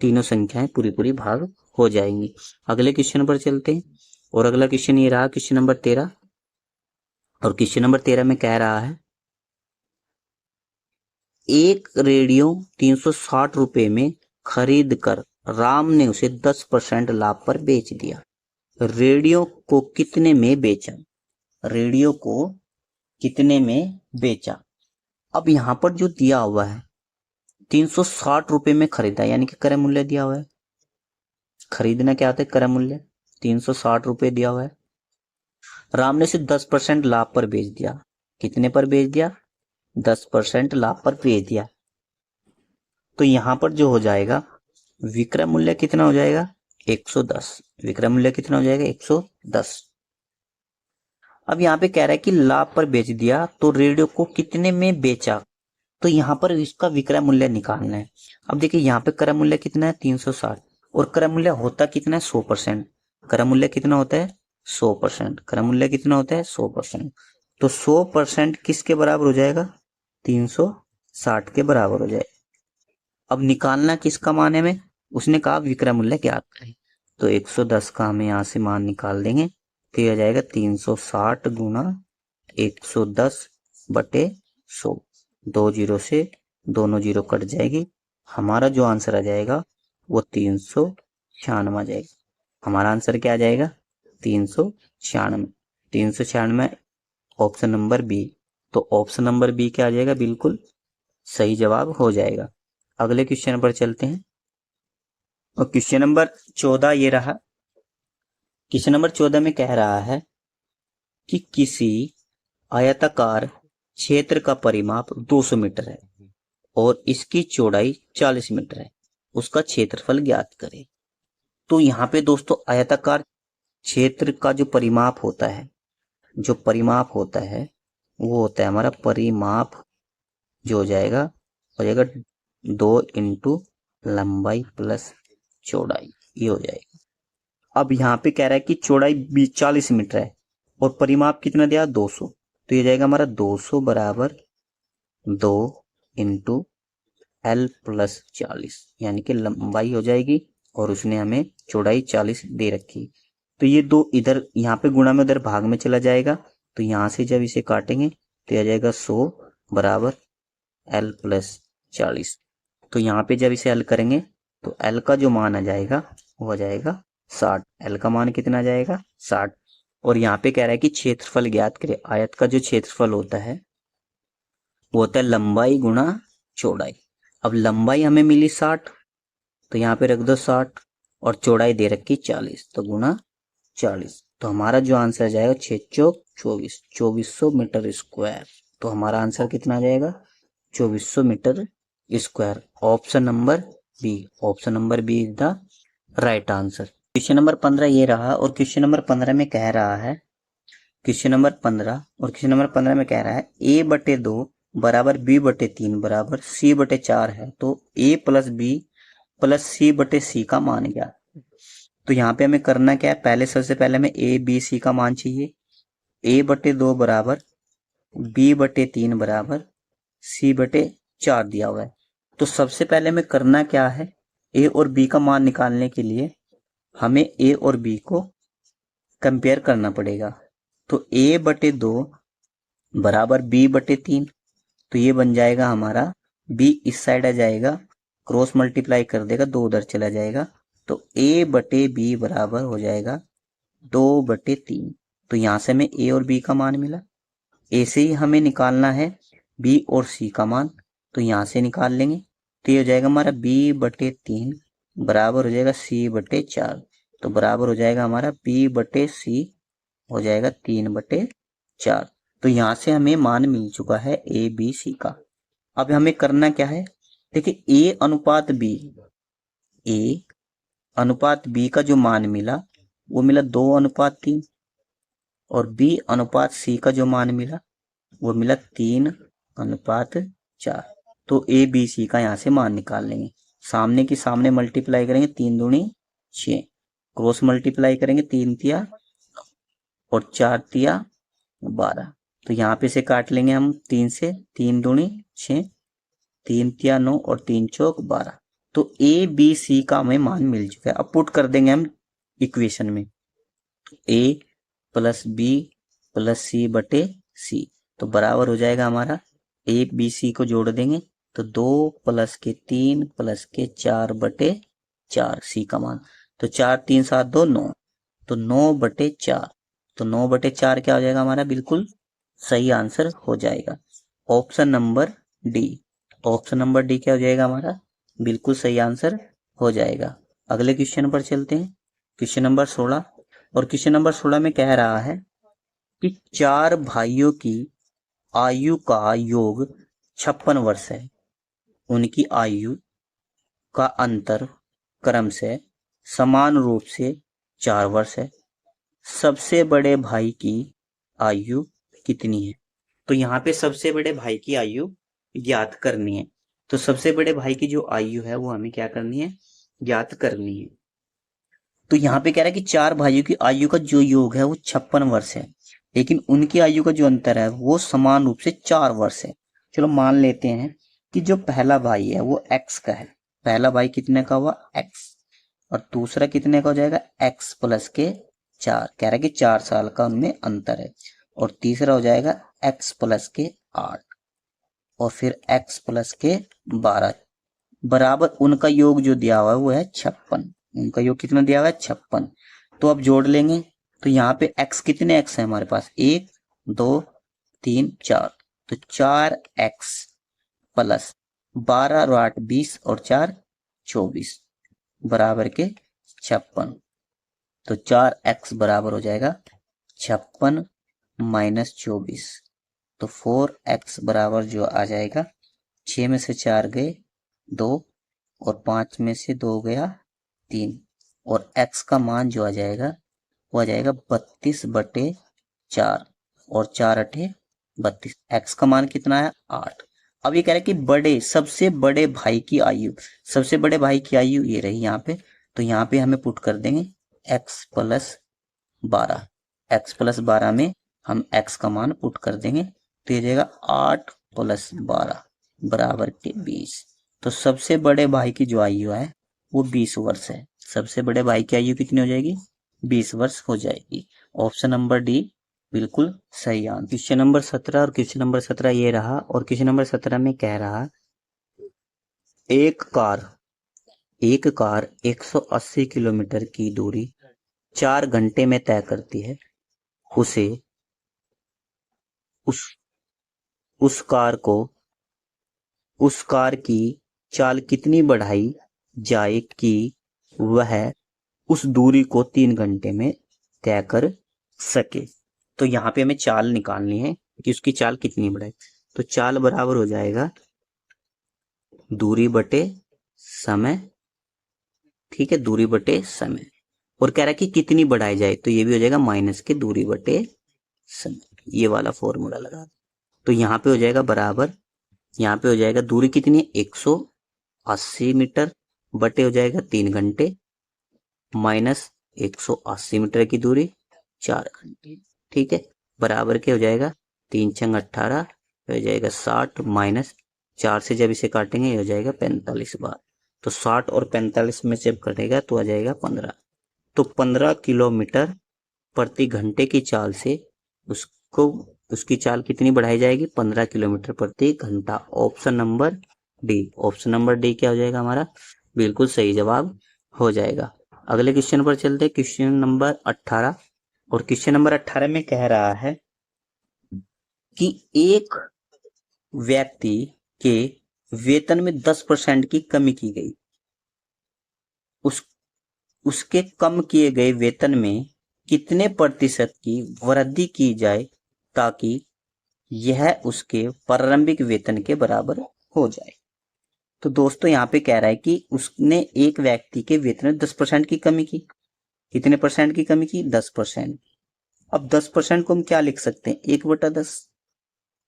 तीनों संख्याएं पूरी पूरी भाग हो जाएंगी। अगले क्वेश्चन पर चलते हैं। और अगला क्वेश्चन ये रहा, क्वेश्चन नंबर 13। और क्वेश्चन नंबर 13 में कह रहा है एक रेडियो 360 रुपए में खरीद कर राम ने उसे 10% लाभ पर बेच दिया। रेडियो को कितने में बेचा? रेडियो को कितने में बेचा? अब यहां पर जो दिया हुआ है 360 रुपए में खरीदा, यानी कि क्रय मूल्य दिया हुआ है। खरीदना क्या होता है? क्रय मूल्य। 360 रुपए दिया हुआ है, राम ने इसे 10% लाभ पर बेच दिया। कितने पर बेच दिया? 10% लाभ पर बेच दिया। तो यहां पर जो हो जाएगा विक्रय मूल्य कितना हो जाएगा? 110। विक्रय मूल्य कितना हो जाएगा? 110। अब यहाँ पे कह रहा है कि लाभ पर बेच दिया तो रेडियो को कितने में बेचा, तो यहाँ पर इसका विक्रय मूल्य निकालना है। अब देखिए यहाँ पे क्रय मूल्य कितना है 360 और क्रय मूल्य होता कितना है 100%। क्रय मूल्य कितना होता है 100%। क्रय मूल्य कितना होता है 100%। तो 100% किसके बराबर हो जाएगा 360 के बराबर हो जाएगा। अब निकालना किसका मान है हमें, उसने कहा विक्रय मूल्य ज्ञात करें, तो 110 का हमें यहाँ से मान निकाल देंगे, तो यह हो जाएगा 360 गुना 110 बटे 100। 2 जीरो से दोनों जीरो कट जाएगी, हमारा जो आंसर आ जाएगा वो 396 आ जाएगा। हमारा आंसर क्या आ जाएगा 396। 396 ऑप्शन नंबर बी। तो ऑप्शन नंबर बी क्या आ जाएगा, बिल्कुल सही जवाब हो जाएगा। अगले क्वेश्चन पर चलते हैं और क्वेश्चन नंबर 14 ये रहा। क्वेश्चन नंबर 14 में कह रहा है कि किसी आयताकार क्षेत्र का परिमाप 200 मीटर है और इसकी चौड़ाई 40 मीटर है, उसका क्षेत्रफल ज्ञात करें। तो यहाँ पे दोस्तों आयताकार क्षेत्र का जो परिमाप होता है, जो परिमाप होता है वो होता है हमारा परिमाप, जो हो जाएगा 2 इंटू लंबाई प्लस चौड़ाई, ये हो जाएगा। अब यहाँ पे कह रहा है कि चौड़ाई 40 मीटर है और परिमाप कितना दिया 200, तो ये जाएगा हमारा 200 बराबर 2 इंटू एल प्लस 40, यानी कि लंबाई हो जाएगी और उसने हमें चौड़ाई 40 दे रखी। तो ये दो इधर यहाँ पे गुणा में उधर भाग में चला जाएगा, तो यहाँ से जब इसे काटेंगे तो यह जाएगा 100 बराबर एल प्लस 40। तो यहाँ पे जब इसे हल करेंगे तो एल का जो मान आ जाएगा वो आ जाएगा 60। एल का मान कितना आ जाएगा 60। और यहाँ पे कह रहा है कि क्षेत्रफल ज्ञात करें। आयत का जो क्षेत्रफल होता है वो होता है लंबाई गुणा चौड़ाई। अब लंबाई हमें मिली 60, तो यहाँ पे रख दो 60 और चौड़ाई दे रखी 40, तो गुणा 40। तो हमारा जो आंसर जाएगा 6 चौक 24, 2400 मीटर स्क्वायर। तो हमारा आंसर कितना आ जाएगा 2400 metre square. Option number B, option number B is the right answer. Question number 15 ये रहा और क्वेश्चन नंबर 15 में कह रहा है, क्वेश्चन नंबर 15 और क्वेश्चन नंबर 15 में कह रहा है a बटे 2 बराबर b बटे 3 बराबर c बटे 4 है, तो a plus b plus c बटे c का मान क्या। तो यहाँ पे हमें करना क्या है, पहले सबसे पहले हमें a b c का मान चाहिए। a बटे 2 बराबर b बटे 3 बराबर c बटे 4 दिया हुआ है। तो सबसे पहले हमें करना क्या है, a और b का मान निकालने के लिए हमें a और b को कंपेयर करना पड़ेगा। तो a बटे 2 बराबर b बटे 3, तो ये बन जाएगा हमारा b इस साइड आ जाएगा, क्रॉस मल्टीप्लाई कर देगा, 2 उधर चला जाएगा, तो a बटे b बराबर हो जाएगा 2 बटे 3। तो यहाँ से हमें a और b का मान मिला। a से ही हमें निकालना है b और c का मान, तो यहाँ से निकाल लेंगे, तो ये हो जाएगा हमारा b बटे 3 बराबर हो जाएगा c बटे 4, तो बराबर हो जाएगा हमारा b बटे c हो जाएगा 3 बटे 4। तो यहाँ से हमें मान मिल चुका है ए बी सी का। अब हमें करना क्या है, देखिए a अनुपात b, a अनुपात b का जो मान मिला वो मिला 2 अनुपात 3 और b अनुपात c का जो मान मिला वो मिला 3 अनुपात 4। तो ए बी सी का यहाँ से मान निकाल लेंगे, सामने की सामने मल्टीप्लाई करेंगे, 3 दूनी 6, क्रॉस मल्टीप्लाई करेंगे, 3 तिया और 4 तिया 12। तो यहाँ पे से काट लेंगे हम 3 से, 3 दूनी 6, 3 तिया 9 और 3 चौक 12। तो ए बी सी का हमें मान मिल चुका है। अब पुट कर देंगे हम इक्वेशन में, ए प्लस बी प्लस सी बटे सी, तो बराबर हो जाएगा हमारा ए बी सी को जोड़ देंगे तो 2 प्लस के 3 प्लस के 4 बटे 4 सी का मान, तो 4 3 7 2 9, तो 9 बटे 4, तो 9 बटे 4 क्या हो जाएगा हमारा, बिल्कुल सही आंसर हो जाएगा। Option number D, option number D क्या हो जाएगा हमारा, बिल्कुल सही आंसर हो जाएगा। अगले क्वेश्चन पर चलते हैं, क्वेश्चन नंबर 16 और क्वेश्चन नंबर 16 में कह रहा है कि 4 भाइयों की आयु का योग 56 वर्ष है, उनकी आयु का अंतर क्रम से समान रूप से 4 वर्ष है। सबसे बड़े भाई की आयु कितनी है। तो यहाँ पे सबसे बड़े भाई की आयु ज्ञात करनी है। तो सबसे बड़े भाई की जो आयु है वो हमें क्या करनी है, ज्ञात करनी है। तो यहाँ पे कह रहा है कि चार भाइयों की आयु का जो योग है वो 56 वर्ष है, लेकिन उनकी आयु का जो अंतर है वो समान रूप से 4 वर्ष है। चलो मान लेते हैं कि जो पहला भाई है वो x का है। पहला भाई कितने का हुआ, x, और दूसरा कितने का हो जाएगा, x प्लस के 4। कह रहा है कि 4 साल का उनमें अंतर है। और तीसरा हो जाएगा x प्लस के 8 और फिर x प्लस के 12 बराबर उनका योग जो दिया हुआ है वो है 56। उनका योग कितना दिया हुआ है, 56। तो अब जोड़ लेंगे। तो यहाँ पे x कितने x है हमारे पास, 1 2 3 4। तो 4x प्लस 12 और 8 20 और 4 24 बराबर के 56। तो 4x बराबर हो जाएगा 56 माइनस 24। तो 4x बराबर जो आ जाएगा, 6 में से 4 गए 2 और 5 में से 2 गया 3, और x का मान जो आ जाएगा वो आ जाएगा 32/4 और 4 अठे 32। x का मान कितना है, 8। अब ये कह रहा है कि बड़े सबसे बड़े भाई की आयु, सबसे बड़े भाई की आयु ये रही यहाँ पे। तो यहाँ पे हमें पुट कर देंगे x प्लस 12। x प्लस 12 में हम x का मान पुट कर देंगे तो ये जाएगा 8 प्लस 12 बराबर के 20। तो सबसे बड़े भाई की जो आयु है वो 20 वर्ष है। सबसे बड़े भाई की आयु कितनी हो जाएगी, 20 वर्ष हो जाएगी। ऑप्शन नंबर डी बिल्कुल सही आंसर। क्वेश्चन नंबर 17 और क्वेश्चन नंबर 17 ये रहा। और क्वेश्चन नंबर 17 में कह रहा, एक कार 180 किलोमीटर की दूरी 4 घंटे में तय करती है। उसे उस कार की चाल कितनी बढ़ाई जाए कि वह उस दूरी को 3 घंटे में तय कर सके। तो यहाँ पे हमें चाल निकालनी है कि उसकी चाल कितनी बढ़ाई। तो चाल बराबर हो जाएगा दूरी बटे समय, ठीक है, दूरी बटे समय। और कह रहा है कि कितनी बढ़ाई जाए, तो ये भी हो जाएगा माइनस के दूरी बटे समय, ये वाला फॉर्मूला लगा। तो यहाँ पे हो जाएगा बराबर, यहाँ पे हो जाएगा दूरी कितनी है 180 मीटर बटे हो जाएगा 3 घंटे माइनस 180 मीटर की दूरी 4 घंटे, ठीक है, बराबर के हो जाएगा 3 छंग 18 हो जाएगा 60 माइनस 4 से जब इसे काटेंगे हो जाएगा 45 बार। तो 60 और 45 में जब कटेगा तो आ जाएगा 15। तो 15 किलोमीटर प्रति घंटे की चाल से उसकी चाल कितनी बढ़ाई जाएगी, 15 किलोमीटर प्रति घंटा। Option number D, option number D क्या हो जाएगा हमारा, बिल्कुल सही जवाब हो जाएगा। अगले क्वेश्चन पर चलते हैं, क्वेश्चन नंबर 18। और क्वेश्चन नंबर 18 में कह रहा है कि एक व्यक्ति के वेतन में 10% की कमी की गई। उसके कम किए गए वेतन में कितने प्रतिशत की वृद्धि की जाए ताकि यह उसके प्रारंभिक वेतन के बराबर हो जाए। तो दोस्तों यहाँ पे कह रहा है कि उसने एक व्यक्ति के वेतन में 10% की कमी की। कितने परसेंट की कमी की, 10%। अब 10% को हम क्या लिख सकते हैं, 1/10।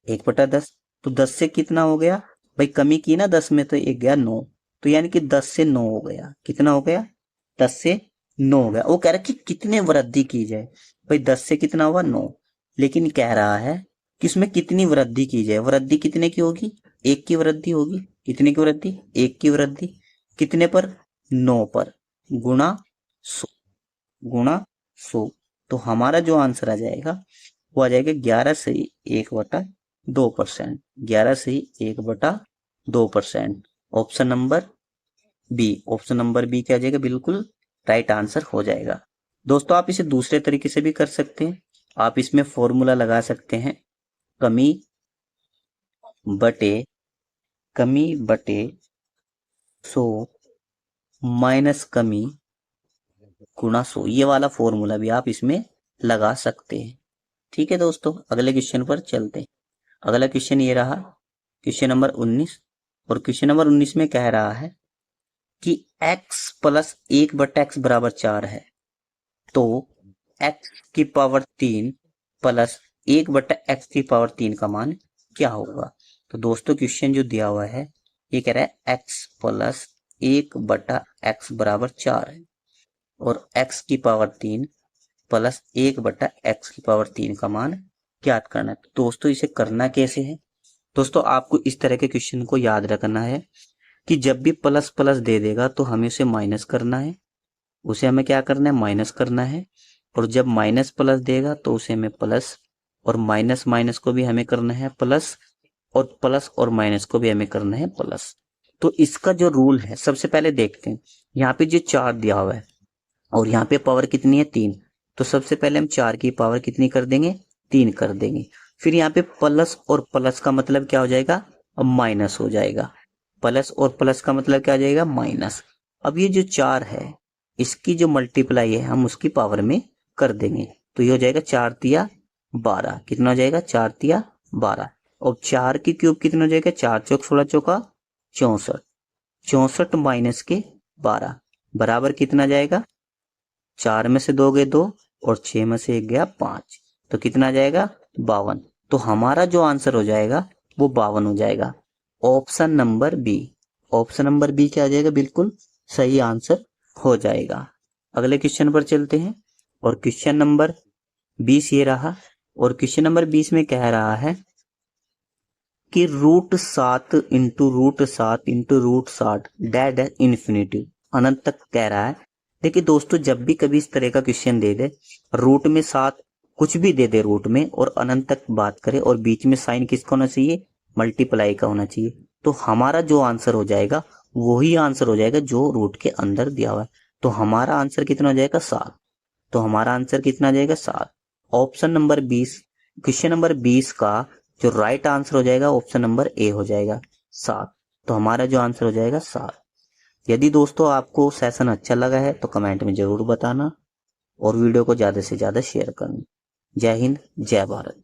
1/10 तो 10 से कितना हो गया भाई, कमी की ना 10 में तो एक गया 9। तो यानी कि 10 से 9 हो गया। कितना हो गया, 10 से 9 हो गया। वो कह रहा है कि कितने वृद्धि की जाए, भाई 10 से कितना हुआ 9, लेकिन कह रहा है कि उसमें कितनी वृद्धि की जाए। वृद्धि कितने की होगी, 1 की वृद्धि होगी। कितने की वृद्धि, 1 की वृद्धि। कितने पर, 9 पर, गुणा 100। तो हमारा जो आंसर आ जाएगा वो आ जाएगा 11 से 1/2%। 11 से 1/2%। Option number B, option number B क्या आ जाएगा, बिल्कुल राइट आंसर हो जाएगा। दोस्तों आप इसे दूसरे तरीके से भी कर सकते हैं। आप इसमें फॉर्मूला लगा सकते हैं, कमी बटे 100 माइनस कमी गुणा 100। ये वाला फॉर्मूला भी आप इसमें लगा सकते हैं। ठीक है दोस्तों, अगले क्वेश्चन पर चलते हैं। अगला क्वेश्चन ये रहा, क्वेश्चन नंबर 19। और क्वेश्चन नंबर 19 में कह रहा है कि x प्लस 1/x बराबर 4 है। तो x की पावर 3 प्लस 1/x³ का मान क्या होगा। तो दोस्तों क्वेश्चन जो दिया हुआ है ये कह रहा है x प्लस 1/x बराबर 4 है और x³ प्लस 1/x³ का मान ज्ञात करना है। तो दोस्तों इसे करना कैसे है। दोस्तों आपको इस तरह के क्वेश्चन को याद रखना है कि जब भी प्लस प्लस दे देगा तो हमें उसे माइनस करना है, उसे हमें क्या करना है, माइनस करना है। और जब माइनस प्लस देगा तो उसे हमें प्लस, और माइनस माइनस को भी हमें करना है प्लस, और प्लस और माइनस को भी हमें करना है प्लस। तो इसका जो रूल है सबसे पहले देखते हैं। यहाँ पे जो 4 दिया हुआ है और यहाँ पे पावर कितनी है 3, तो सबसे पहले हम 4 की पावर कितनी कर देंगे, 3 कर देंगे। फिर यहाँ पे प्लस और प्लस का मतलब क्या हो जाएगा, अब माइनस हो जाएगा। प्लस और प्लस का मतलब क्या हो जाएगा, माइनस। अब ये जो 4 है इसकी जो मल्टीप्लाई है हम उसकी पावर में कर देंगे, तो ये हो जाएगा 4 तिया 12। कितना हो जाएगा, 4 तिया 12। और 4 की क्यूब कितना हो जाएगा, 4 चौक 16 चौका 64, 64 माइनस के 12 बराबर कितना जाएगा, 4 में से 2 गए 2 और 6 में से 1 गया 5, तो कितना जाएगा 52। तो हमारा जो आंसर हो जाएगा वो 52 हो जाएगा। Option number B, option number B क्या आ जाएगा, बिल्कुल सही आंसर हो जाएगा। अगले क्वेश्चन पर चलते हैं और क्वेश्चन नंबर 20 ये रहा। और क्वेश्चन नंबर 20 में कह रहा है कि √7 इंटू √7 इंटू √7 डैड इन्फिनिटी, अनंत तक कह रहा है। देखिए दोस्तों जब भी कभी इस तरह का क्वेश्चन दे दे, रूट में 7 कुछ भी दे दे रूट में और अनंत तक बात करे और बीच में साइन किसका होना चाहिए, मल्टीप्लाई का होना चाहिए, तो हमारा जो आंसर हो जाएगा वही आंसर हो जाएगा जो रूट के अंदर दिया हुआ है। तो हमारा आंसर कितना हो जाएगा 7। तो हमारा आंसर कितना आ जाएगा 7। ऑप्शन नंबर 20, क्वेश्चन नंबर 20 का जो राइट आंसर हो जाएगा ऑप्शन नंबर ए हो जाएगा 7। तो हमारा जो आंसर हो जाएगा 7। यदि दोस्तों आपको सेशन अच्छा लगा है तो कमेंट में जरूर बताना और वीडियो को ज्यादा से ज्यादा शेयर करना। जय हिंद, जय भारत।